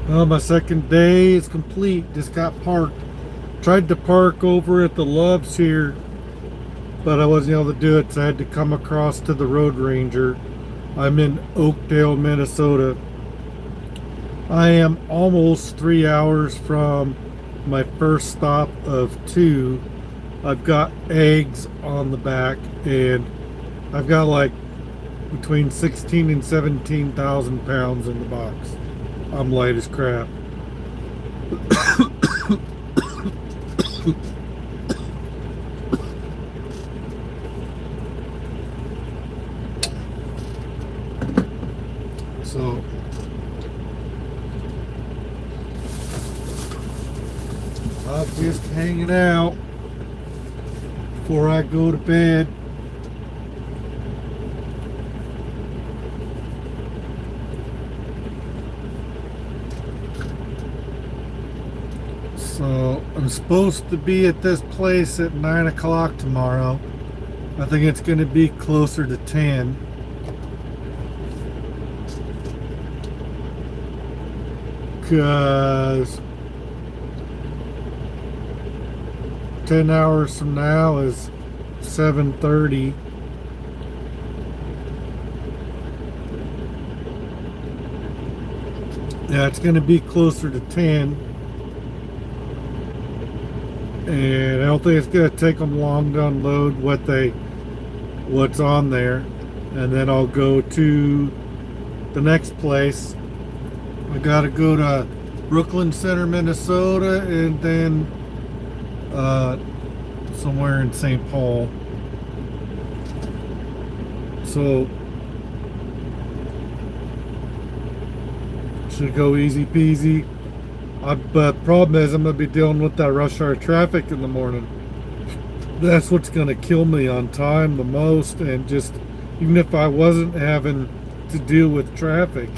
Well, my second day is complete. Just got parked. Tried to park over at the Loves here, but I wasn't able to do it, so I had to come across to the Road Ranger. I'm in Oakdale, Minnesota. I am almost 3 hours from my first stop of two. I've got eggs on the back, and I've got like between 16 and 17,000 pounds in the box. I'm light as crap. So I'm just hanging out before I go to bed. So I'm supposed to be at this place at 9 o'clock tomorrow. I think it's going to be closer to 10. Because 10 hours from now is 7:30. Yeah, it's going to be closer to 10. And I don't think it's going to take them long to unload what's on there. And then I'll go to the next place. I got to go to Brooklyn Center, Minnesota, and then somewhere in St. Paul. So should go easy peasy. But problem is I'm going to be dealing with that rush hour traffic in the morning. That's what's going to kill me on time the most. And just even if I wasn't having to deal with traffic,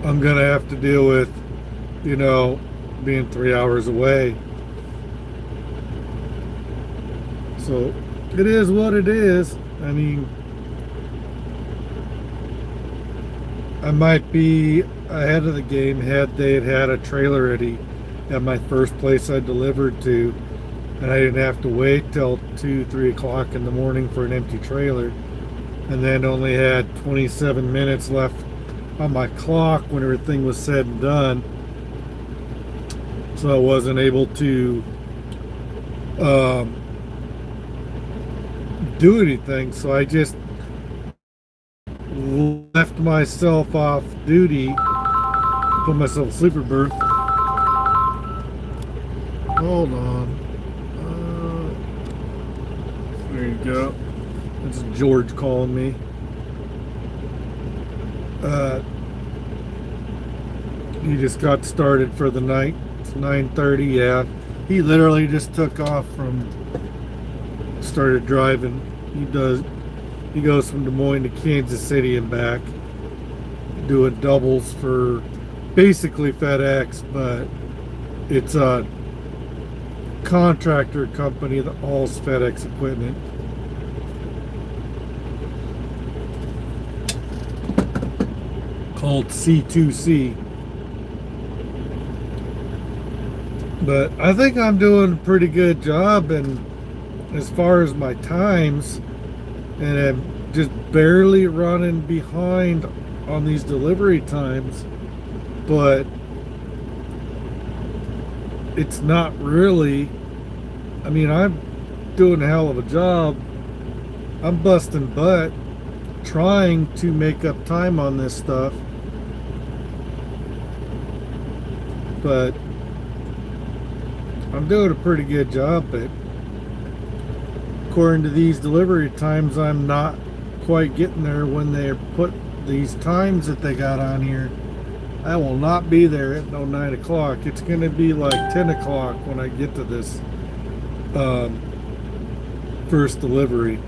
I'm going to have to deal with, being 3 hours away. So it is what it is. I mean, I might be ahead of the game had they had a trailer ready at my first place I delivered to, and I didn't have to wait till 2-3 o'clock in the morning for an empty trailer, and then only had 27 minutes left on my clock when everything was said and done, so I wasn't able to do anything. So I just left myself off duty, put myself in sleeper berth. Hold on. There you go. That's George calling me. He just got started for the night. It's 9:30. Yeah, he literally just took off started driving. He goes from Des Moines to Kansas City and back, doing doubles for basically FedEx, but it's a contractor company that hauls FedEx equipment. Called C2C. But I think I'm doing a pretty good job, and as far as my times, and I'm just barely running behind on these delivery times, but it's not really. I mean, I'm doing a hell of a job. I'm busting butt trying to make up time on this stuff, but I'm doing a pretty good job. But according to these delivery times, I'm not quite getting there when they put these times that they got on here. I will not be there at 9 o'clock. It's going to be like 10 o'clock when I get to this first delivery.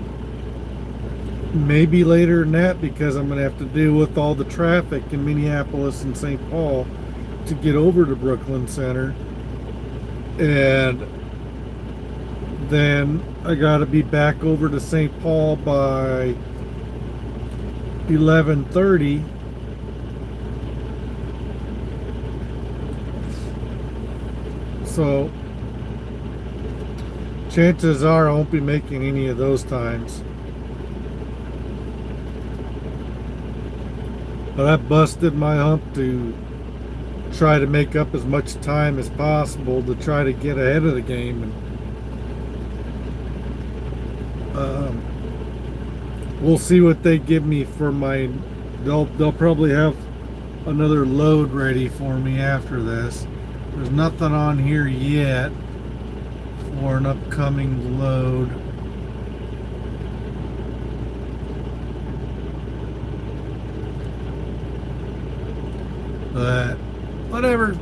Maybe later than that, because I'm going to have to deal with all the traffic in Minneapolis and St. Paul to get over to Brooklyn Center. And then I got to be back over to St. Paul by 11:30. So chances are I won't be making any of those times. But I busted my hump to try to make up as much time as possible to try to get ahead of the game. And we'll see what they give me for my. They'll probably have another load ready for me after this. There's nothing on here yet for an upcoming load. But whatever.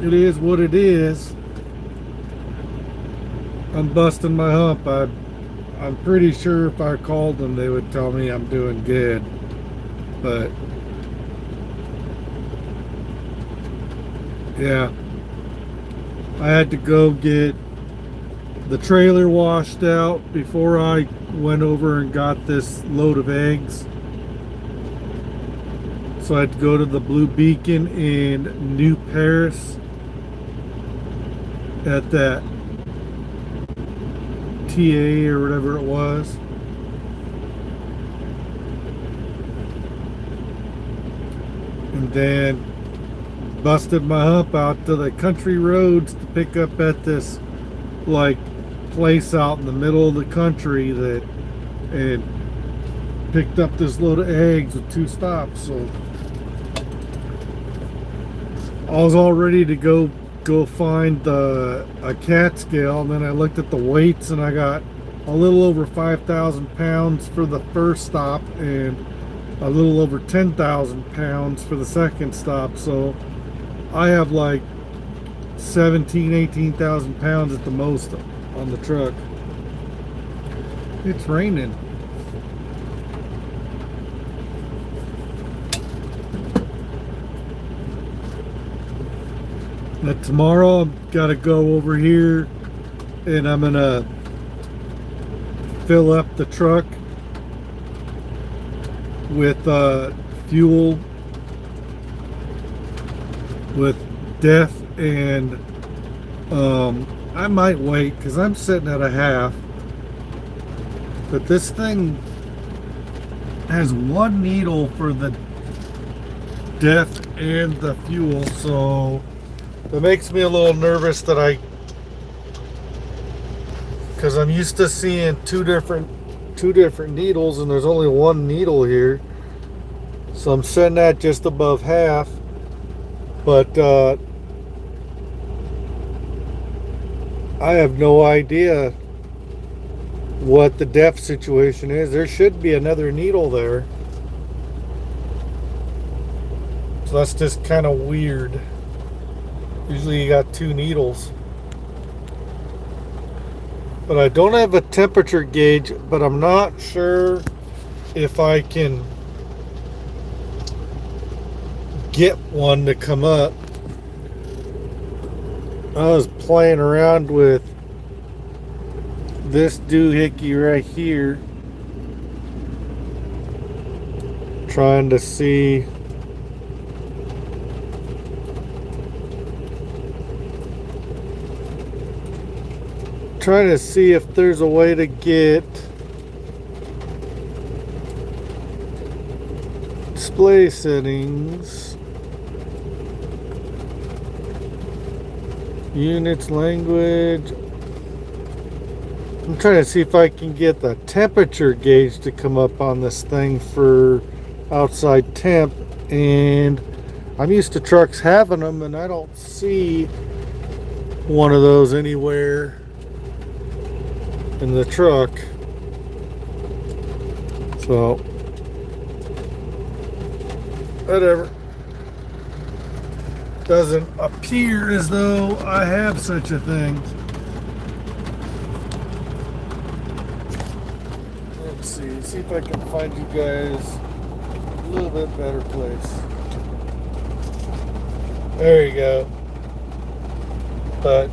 It is what it is. I'm busting my hump. I'm pretty sure if I called them, they would tell me I'm doing good. But yeah, I had to go get the trailer washed out before I went over and got this load of eggs. So I had to go to the Blue Beacon in New Paris at that TA or whatever it was. And then busted my hump out to the country roads to pick up at this like place out in the middle of the country that and picked up this load of eggs with 2 stops. So I was all ready to go find a cat scale, and then I looked at the weights and I got a little over 5,000 pounds for the first stop and a little over 10,000 pounds for the second stop. So I have like 18,000 pounds at the most on the truck. It's raining. But tomorrow I've got to go over here and I'm gonna fill up the truck with fuel with death, and I might wait because I'm sitting at a half, but this thing has 1 needle for the death and the fuel, so it makes me a little nervous that because I'm used to seeing two different needles, and there's only 1 needle here, so I'm setting that just above half. But I have no idea what the depth situation is. There should be another needle there, so that's just kind of weird. Usually you got 2 needles. But I don't have a temperature gauge, but I'm not sure if I can get one to come up. I was playing around with this doohickey right here, trying to see if there's a way to get display settings, units, language. I'm trying to see if I can get the temperature gauge to come up on this thing for outside temp, and I'm used to trucks having them, and I don't see one of those anywhere in the truck. So whatever. Doesn't appear as though I have such a thing. Let's see if I can find you guys a little bit better place. There you go. but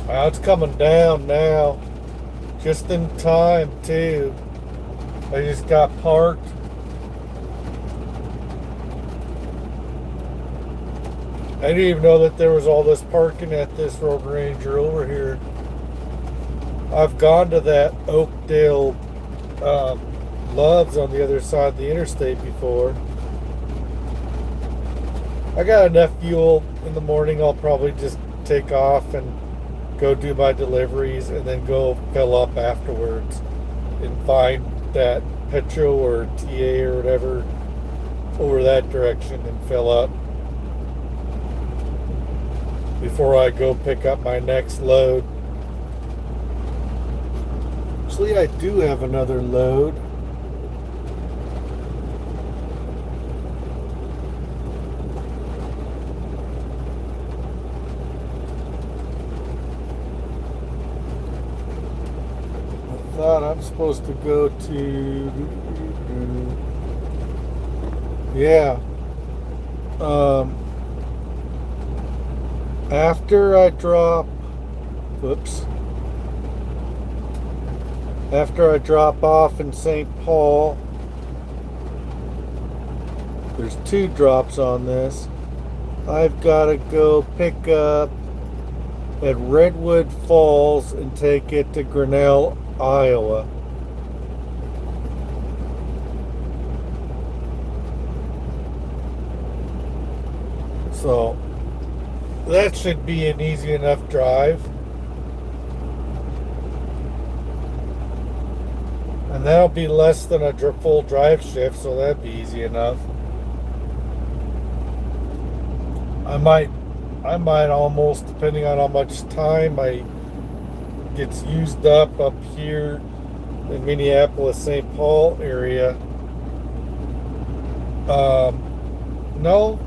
it's coming down now. Just in time, too. I just got parked. I didn't even know that there was all this parking at this road ranger over here. I've gone to that Oakdale Loves on the other side of the interstate before. I got enough fuel in the morning. I'll probably just take off and go do my deliveries and then go fill up afterwards and find that Petro or TA or whatever over that direction and fill up before I go pick up my next load. Actually, I do have another load. I thought I'm supposed to go to, yeah. After I drop off in St. Paul, there's 2 drops on this. I've got to go pick up at Redwood Falls and take it to Grinnell, Iowa. So that should be an easy enough drive. And that'll be less than a full drive shift, so that'd be easy enough. I might almost, depending on how much time I gets used up here in Minneapolis, St. Paul area. No,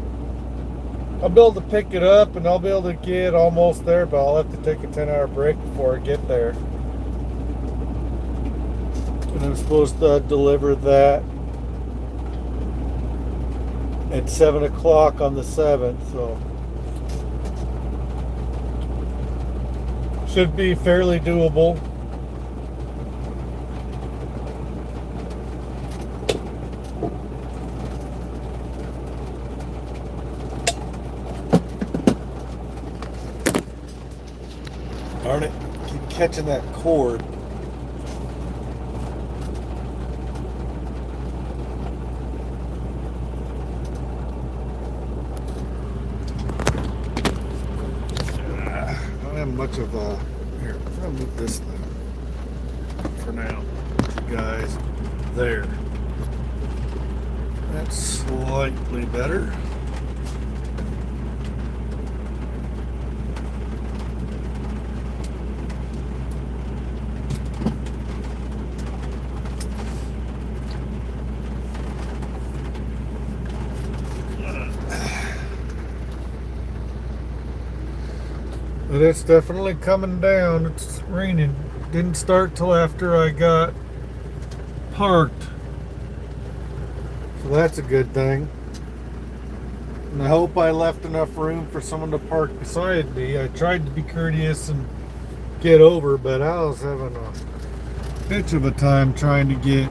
I'll be able to pick it up and I'll be able to get almost there, but I'll have to take a 10-hour break before I get there. And I'm supposed to deliver that at 7 o'clock on the 7th, so should be fairly doable. Darn it, keep catching that cord. Much of here, I'll move this thing for now, you guys. There, that's slightly better. But it's definitely coming down. It's raining. Didn't start till after I got parked. So that's a good thing. And I hope I left enough room for someone to park beside me. I tried to be courteous and get over, but I was having a bitch of a time trying to get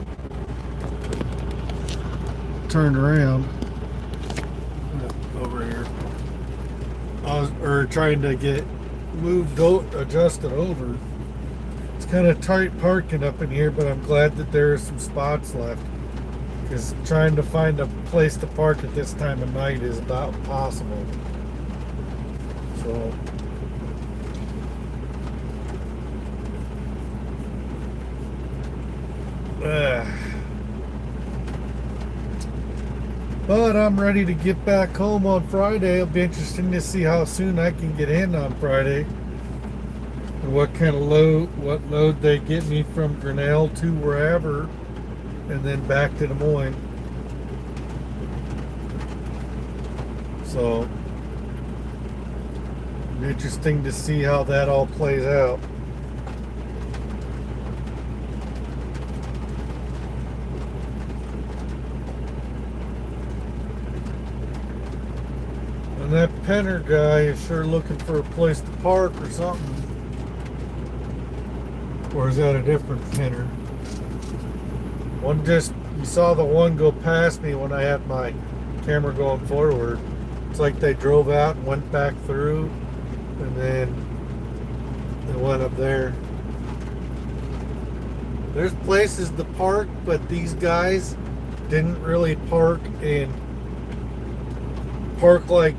turned around. Over here. Or trying to get adjusted over. It's kind of tight parking up in here, but I'm glad that there are some spots left, because trying to find a place to park at this time of night is about impossible. So but I'm ready to get back home on Friday. It'll be interesting to see how soon I can get in on Friday and what load they get me from Grinnell to wherever and then back to Des Moines. So it'll be interesting to see how that all plays out. And that Penner guy is sure looking for a place to park or something. Or is that a different Penner? One just, you saw the one go past me when I had my camera going forward. It's like they drove out and went back through, and then they went up there. There's places to park, but these guys didn't really park like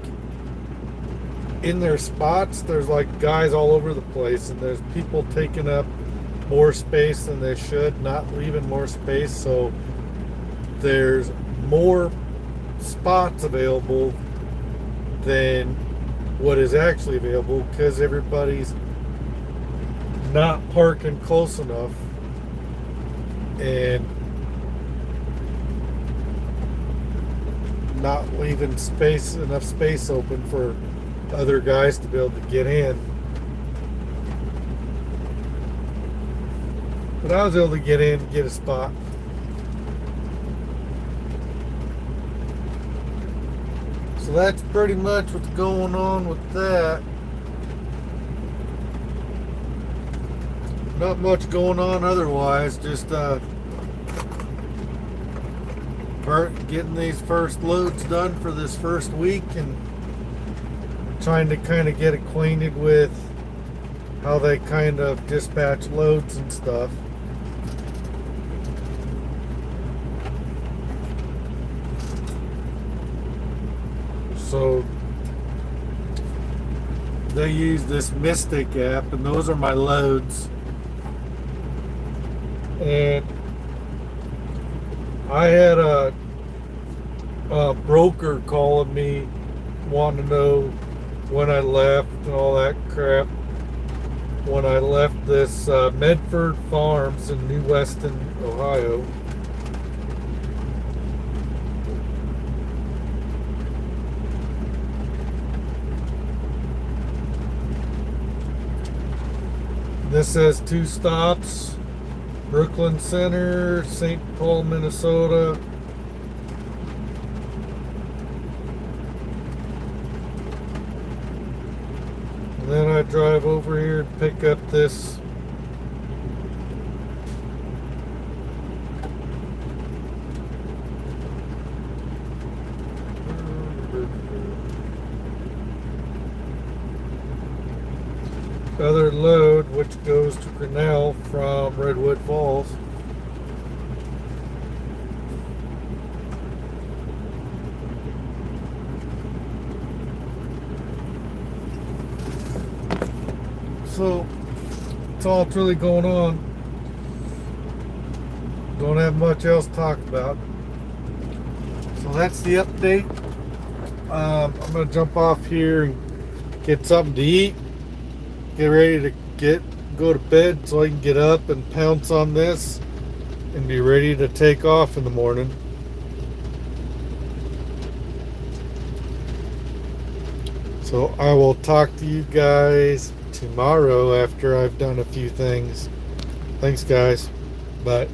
in their spots. There's like guys all over the place, and there's people taking up more space than they should, not leaving more space. So there's more spots available than what is actually available because everybody's not parking close enough and not leaving enough space open for other guys to be able to get in. But I was able to get in and get a spot. So that's pretty much what's going on with that. Not much going on otherwise, just getting these first loads done for this first week and trying to kind of get acquainted with how they kind of dispatch loads and stuff. So they use this Mystic app, and those are my loads. And I had a broker calling me wanting to know when I left and all that crap. When I left this Medford Farms in New Weston, Ohio. This has 2 stops: Brooklyn Center, St. Paul, Minnesota. And then I drive over here and pick up this other load, which goes to Grinnell from Redwood Falls. So that's all that's really going on. Don't have much else to talk about. So that's the update. I'm gonna jump off here and get something to eat. Get ready to go to bed so I can get up and pounce on this and be ready to take off in the morning. So I will talk to you guys tomorrow after I've done a few things. Thanks, guys. Bye.